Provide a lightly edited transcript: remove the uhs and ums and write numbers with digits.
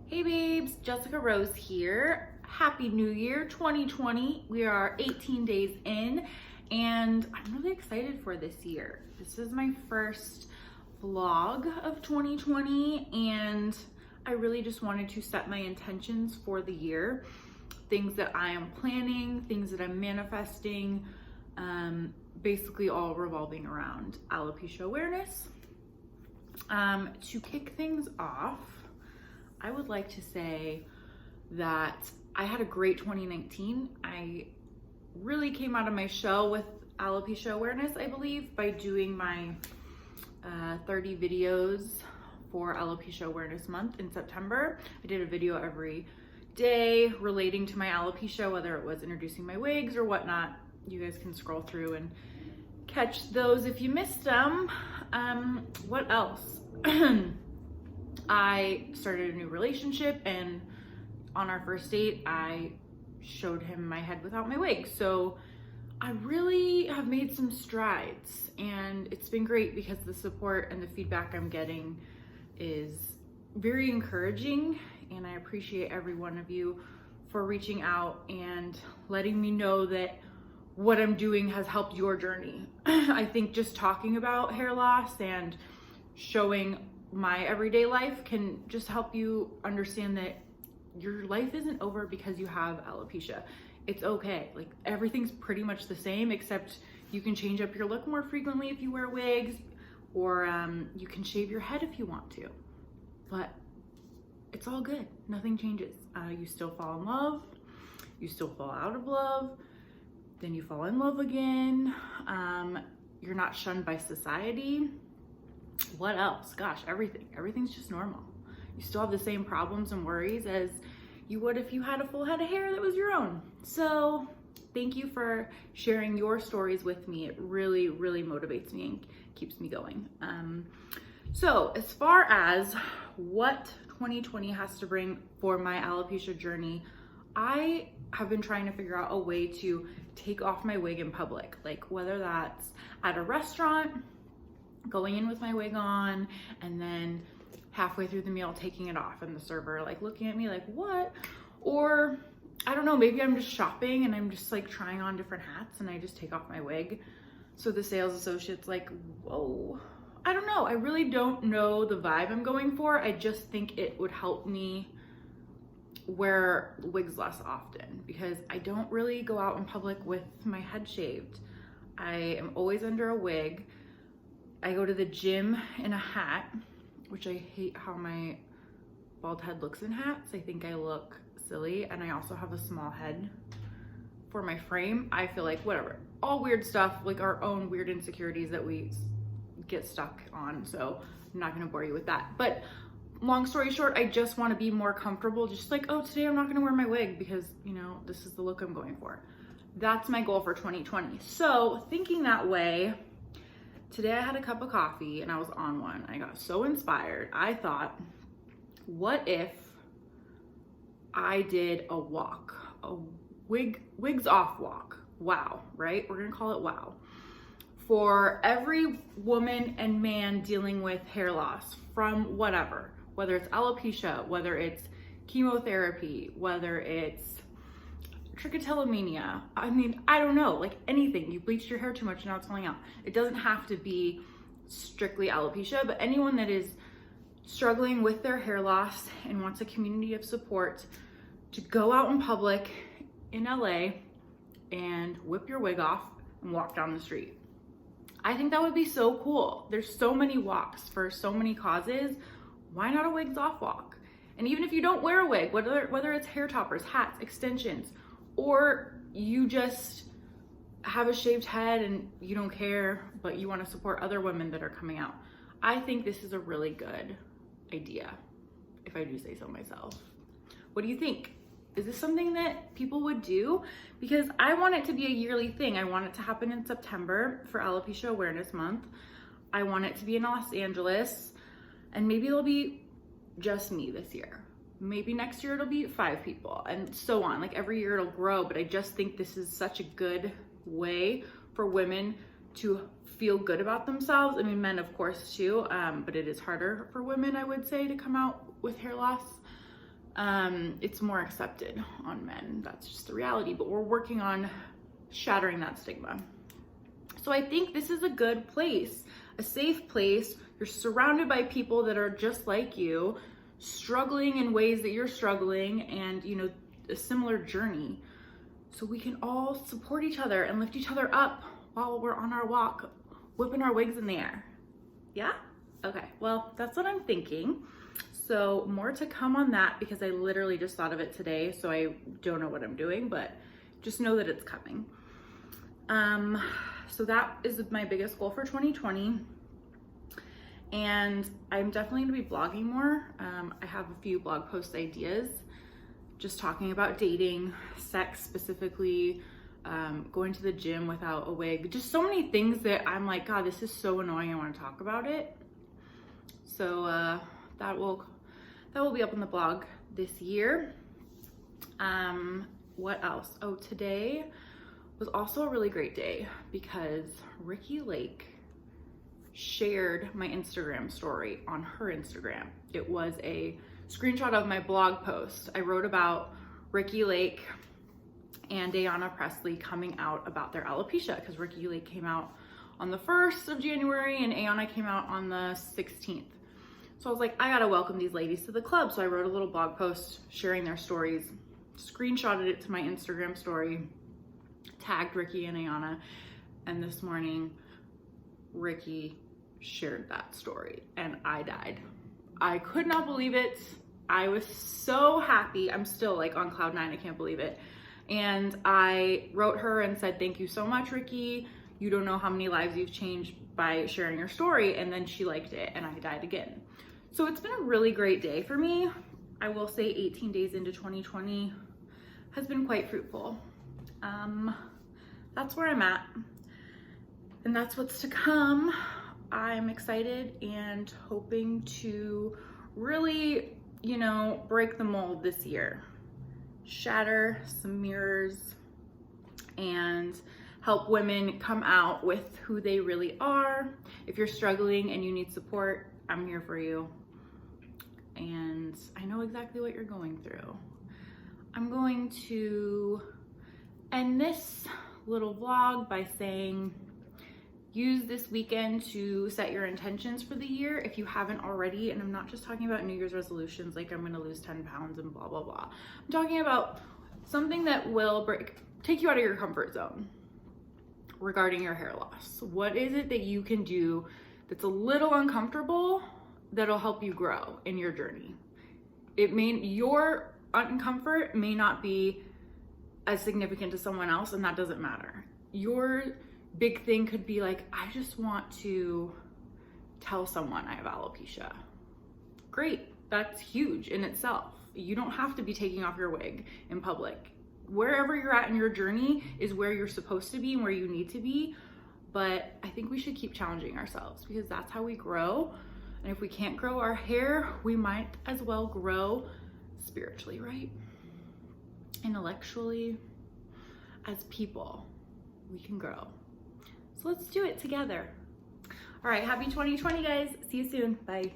Hey babes, Jessica Rose here. Happy New Year 2020. We are 18 days in and I'm really excited for this year. This is my first vlog of 2020 and I really just wanted to set my intentions for the year. Things that I am planning, things that I'm manifesting, basically all revolving around alopecia awareness. To kick things off, I would like to say that I had a great 2019. I really came out of my shell with alopecia awareness, I believe, by doing my 30 videos for Alopecia Awareness Month in September. I did a video every day relating to my alopecia, whether it was introducing my wigs or whatnot. You guys can scroll through and catch those if you missed them. What else? I started a new relationship, and on our first date, I showed him my head without my wig. So I really have made some strides, and it's been great because the support and the feedback I'm getting is very encouraging, and I appreciate every one of you for reaching out and letting me know that what I'm doing has helped your journey. I think just talking about hair loss and showing my everyday life can just help you understand that your life isn't over because you have alopecia. It's okay. Like, everything's pretty much the same, except you can change up your look more frequently if you wear wigs, or you can shave your head if you want to, but it's all good. Nothing changes. You still fall in love, you still fall out of love, then you fall in love again. You're not shunned by society. What else? Gosh, everything's just normal. You still have the same problems and worries as you would if you had a full head of hair that was your own. So thank you for sharing your stories with me. It really, really motivates me and keeps me going. So as far as what 2020 has to bring for my alopecia journey, I have been trying to figure out a way to take off my wig in public, like whether that's at a restaurant, going in with my wig on, and then halfway through the meal taking it off and the server like looking at me like, what? Or I don't know, maybe I'm just shopping and I'm just like trying on different hats and I just take off my wig, so the sales associate's like, whoa. I don't know. I really don't know the vibe I'm going for. I just think it would help me wear wigs less often because I don't really go out in public with my head shaved. I am always under a wig. I go to the gym in a hat, which I hate how my bald head looks in hats. I think I look silly, and I also have a small head for my frame. I feel like whatever, all weird stuff, like our own weird insecurities that we get stuck on. So I'm not gonna bore you with that. But long story short, I just wanna be more comfortable. Just like, oh, today I'm not gonna wear my wig because, you know, this is the look I'm going for. That's my goal for 2020. So thinking that way, today I had a cup of coffee and I was on one. I got so inspired. I thought, what if I did a walk, a Wigs Off Walk? Wow, right? We're gonna call it wow. For every woman and man dealing with hair loss from whatever, whether it's alopecia, whether it's chemotherapy, whether it's trichotillomania, I mean, I don't know, like anything. You bleached your hair too much, now it's falling out. It doesn't have to be strictly alopecia, but anyone that is struggling with their hair loss and wants a community of support to go out in public in LA and whip your wig off and walk down the street. I think that would be so cool. There's so many walks for so many causes. Why not a Wigs Off Walk? And even if you don't wear a wig, whether it's hair toppers, hats, extensions, or you just have a shaved head and you don't care, but you want to support other women that are coming out, I think this is a really good idea, if I do say so myself. What do you think? Is this something that people would do? Because I want it to be a yearly thing. I want it to happen in September for Alopecia Awareness Month. I want it to be in Los Angeles, and maybe it'll be just me this year. Maybe next year it'll be 5 people, and so on. Like every year it'll grow, but I just think this is such a good way for women to feel good about themselves. I mean, men of course too, but it is harder for women, I would say, to come out with hair loss. it's more accepted on men. That's just the reality, but we're working on shattering that stigma. So I think this is a good place, a safe place. You're surrounded by people that are just like you, struggling in ways that you're struggling, and you know, a similar journey. So we can all support each other and lift each other up while we're on our walk, whipping our wigs in the air. Yeah? Okay, well, that's what I'm thinking. So more to come on that, because I literally just thought of it today, so I don't know what I'm doing, but just know that it's coming. So that is my biggest goal for 2020. And I'm definitely gonna be blogging more. I have a few blog post ideas, just talking about dating, sex specifically, going to the gym without a wig, just so many things that I'm like, God, this is so annoying, I wanna talk about it. So that will be up on the blog this year. What else? Oh, today was also a really great day because Ricky Lake shared my Instagram story on her Instagram. It was a screenshot of my blog post. I wrote about Ricky Lake and Ayanna Presley coming out about their alopecia, because Ricky Lake came out on the 1st of January and Ayanna came out on the 16th. So I was like, I gotta welcome these ladies to the club. So I wrote a little blog post sharing their stories, screenshotted it to my Instagram story, tagged Ricky and Ayanna, and this morning, Ricky shared that story and I died. I could not believe it. I was so happy. I'm still like on cloud 9, I can't believe it. And I wrote her and said, thank you so much, Ricky. You don't know how many lives you've changed by sharing your story. And then she liked it and I died again. So it's been a really great day for me. I will say 18 days into 2020 has been quite fruitful. That's where I'm at. And that's what's to come. I'm excited and hoping to really, you know, break the mold this year. Shatter some mirrors and help women come out with who they really are. If you're struggling and you need support, I'm here for you. And I know exactly what you're going through. I'm going to end this little vlog by saying, use this weekend to set your intentions for the year if you haven't already. And I'm not just talking about New Year's resolutions, like I'm gonna lose 10 pounds and blah, blah, blah. I'm talking about something that will take you out of your comfort zone regarding your hair loss. What is it that you can do that's a little uncomfortable that'll help you grow in your journey? Your uncomfort may not be as significant to someone else, and that doesn't matter. Your big thing could be like, I just want to tell someone I have alopecia. Great, that's huge in itself. You don't have to be taking off your wig in public. Wherever you're at in your journey is where you're supposed to be and where you need to be. But I think we should keep challenging ourselves, because that's how we grow. And if we can't grow our hair, we might as well grow spiritually, right? Intellectually, as people, we can grow. So let's do it together. All right, happy 2020, guys. See you soon. Bye.